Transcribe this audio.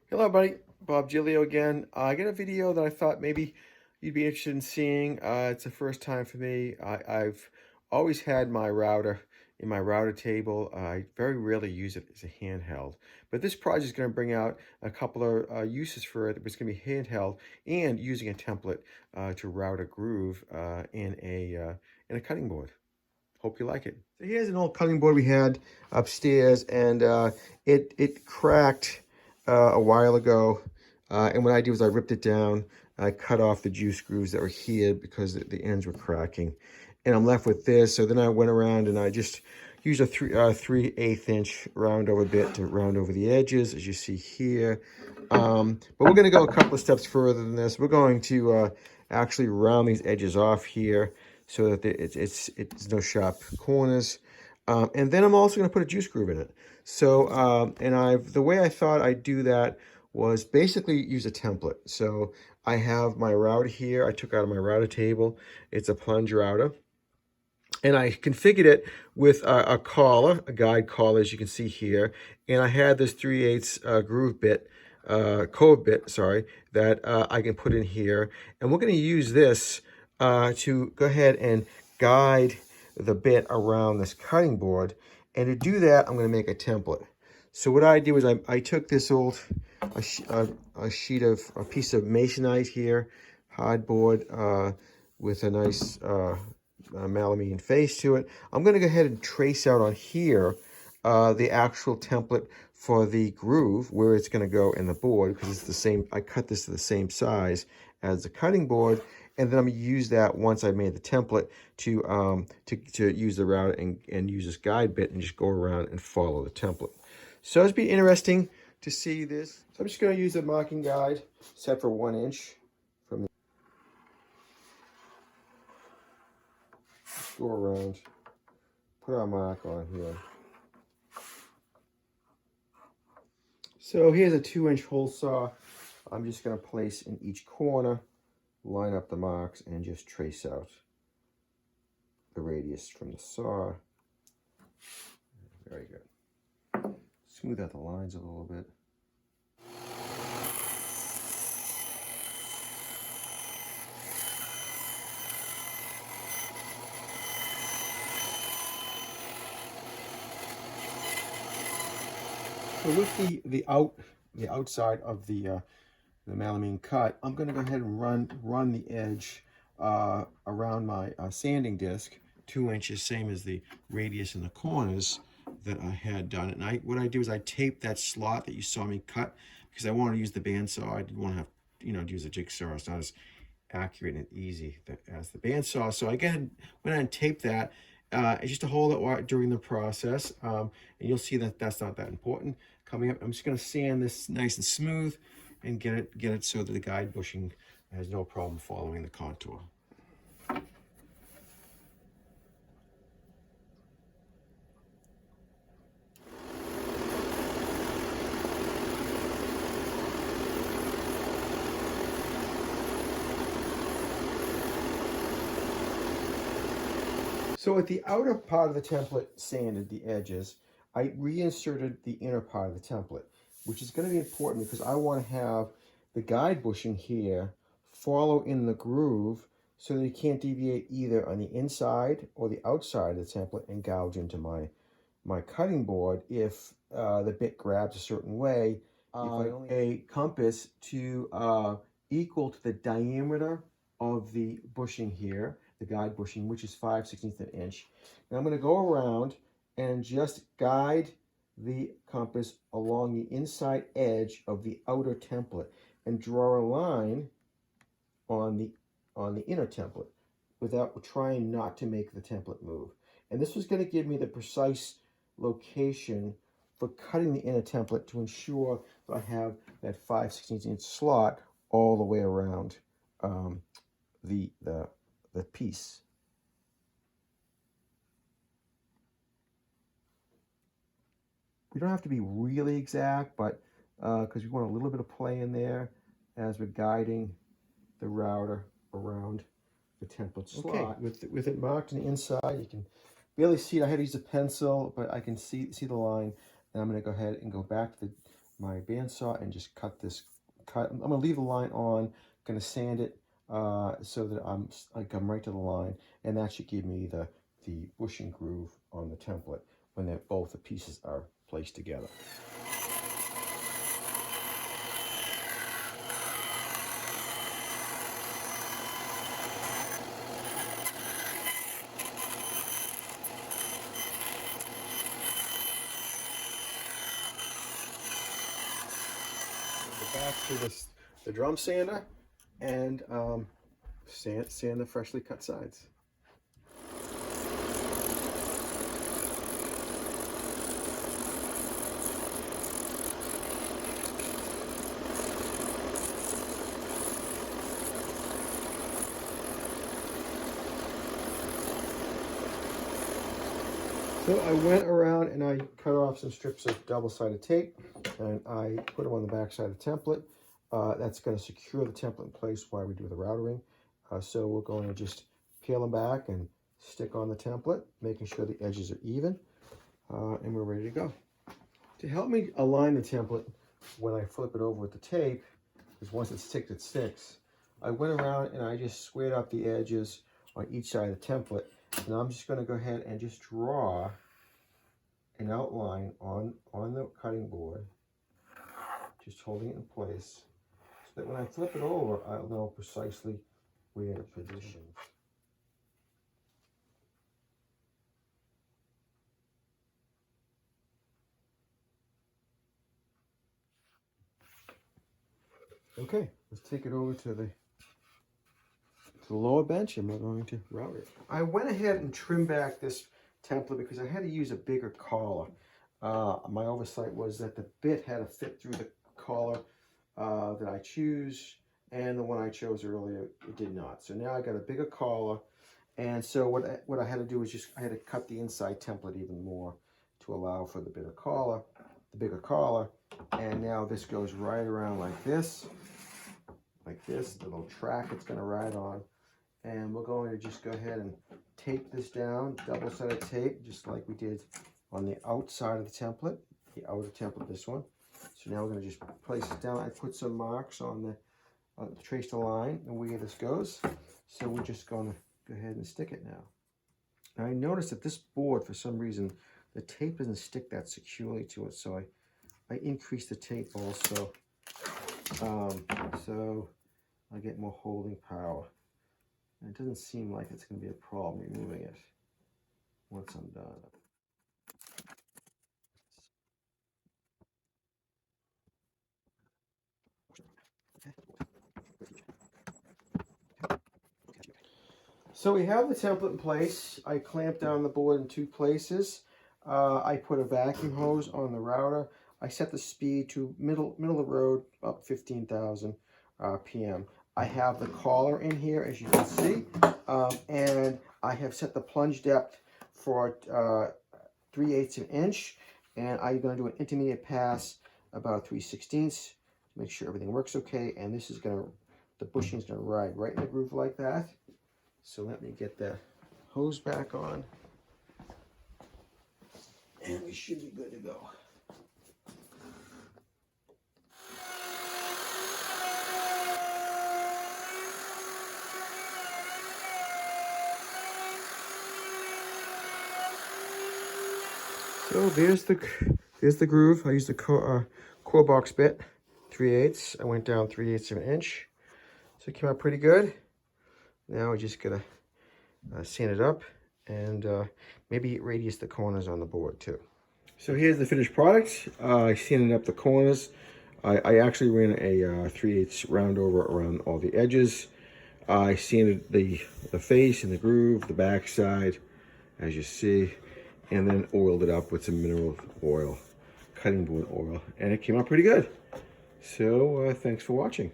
Hello, buddy. Bob Gilio again. I got a video that I thought maybe you'd be interested in seeing. It's the first time for me. I've always had my router in my router table. I very rarely use it as a handheld. But this project is going to bring out a couple of uses for it. It's going to be handheld and using a template to route a groove in a cutting board. Hope you like it. So here's an old cutting board we had upstairs, and it cracked a while ago. And what I did was I ripped it down. I cut off the juice grooves that were here because the ends were cracking, and I'm left with this. So then I went around and I just used a 3/8 inch round over bit to round over the edges, as you see here. But we're going to go a couple of steps further than this. We're going to actually round these edges off here so that it's no sharp corners. And then I'm also going to put a juice groove in it. So, the way I thought I'd do that was basically use a template. So I have my router here. I took out of my router table. It's a plunge router. And I configured it with a collar, a guide collar, as you can see here. And I had this 3/8 groove bit, cove bit, sorry, that I can put in here. And we're going to use this to go ahead and guide the bit around this cutting board. And to do that, I'm going to make a template. So what I did was I took this old, a piece of masonite here, hardboard with a nice melamine face to it. I'm going to go ahead and trace out on here the actual template for the groove where it's going to go in the board, because it's the same. I cut this to the same size as the cutting board, and then I'm going to use that once I made the template to use the router and use this guide bit and just go around and follow the template. So it's be interesting to see this. So I'm just going to use a marking guide set for 1 inch from the go around, put our mark on here. So here's a 2-inch hole saw. I'm just going to place in each corner, line up the marks, and just trace out the radius from the saw. Very good. Smooth out the lines a little bit. So with the outside of the melamine cut, I'm going to go ahead and run the edge around my sanding disc, 2 inches, same as the radius in the corners that I had done. And what I do is I tape that slot that you saw me cut, because I want to use the bandsaw. I didn't want to have to use a jigsaw. It's not as accurate and easy as the bandsaw. So I went ahead and taped that. It's just to hold it during the process, and you'll see that that's not that important. Coming up, I'm just going to sand this nice and smooth and get it so that the guide bushing has no problem following the contour. So at the outer part of the template sanded, the edges, I reinserted the inner part of the template, which is going to be important because I want to have the guide bushing here follow in the groove so that you can't deviate either on the inside or the outside of the template and gouge into my cutting board if the bit grabs a certain way. A compass to equal to the diameter of the bushing here, the guide bushing, which is 5/16 of an inch. Now I'm going to go around and just guide the compass along the inside edge of the outer template and draw a line on the inner template without trying not to make the template move. And this was going to give me the precise location for cutting the inner template to ensure that I have that 5/16 inch slot all the way around the piece. We don't have to be really exact, but because we want a little bit of play in there as we're guiding the router around the template slot. Okay, with it marked on the inside, you can barely see it. I had to use a pencil, but I can see the line. And I'm going to go ahead and go back to my bandsaw and just cut this. I'm gonna leave the line on. Gonna sand it so that I come right to the line, and that should give me the bushing groove on the template when both the pieces are placed together. Back to the drum sander and sand the freshly cut sides. So I went around and I cut off some strips of double-sided tape and I put them on the back side of the template. That's going to secure the template in place while we do the routering. So we're going to just peel them back and stick on the template, making sure the edges are even, and we're ready to go. To help me align the template when I flip it over with the tape, because once it's sticked, it sticks, I went around and I just squared out the edges on each side of the template. And I'm just going to go ahead and just draw an outline on the cutting board, just holding it in place, so that when I flip it over, I'll know precisely where to position. Okay, let's take it over to the lower bench and we're going to route it. I went ahead and trimmed back this template because I had to use a bigger collar. My oversight was that the bit had to fit through the collar that I choose, and the one I chose earlier, it did not. So now I got a bigger collar, and so what I had to do was I had to cut the inside template even more to allow for the bigger collar, and now this goes right around like this, the little track it's going to ride on. And we're going to just go ahead and tape this down, double-sided tape, just like we did on the outside of the template, the outer template, this one. So now we're going to just place it down. I put some marks on the trace the line and where this goes. So we're just going to go ahead and stick it now. Now I noticed that this board, for some reason, the tape doesn't stick that securely to it. So I increased the tape also, so I get more holding power. And it doesn't seem like it's going to be a problem removing it once I'm done. So we have the template in place. I clamped down the board in 2 places. I put a vacuum hose on the router. I set the speed to middle of the road, up 15,000 RPM. I have the collar in here, as you can see, and I have set the plunge depth for 3/8 of an inch, and I'm going to do an intermediate pass about 3/16 to make sure everything works okay. And this is going to, the bushing is going to ride right in the groove like that. So let me get the hose back on, and we should be good to go. So there's the groove. I used the core box bit, 3/8. I went down 3/8 of an inch, so it came out pretty good. Now we just gotta sand it up and maybe radius the corners on the board too. So here's the finished product. I sanded up the corners. I actually ran a 3/8 round over around all the edges. I sanded the face and the groove, the back side, as you see, and then oiled it up with some mineral oil, cutting board oil, and it came out pretty good. So thanks for watching.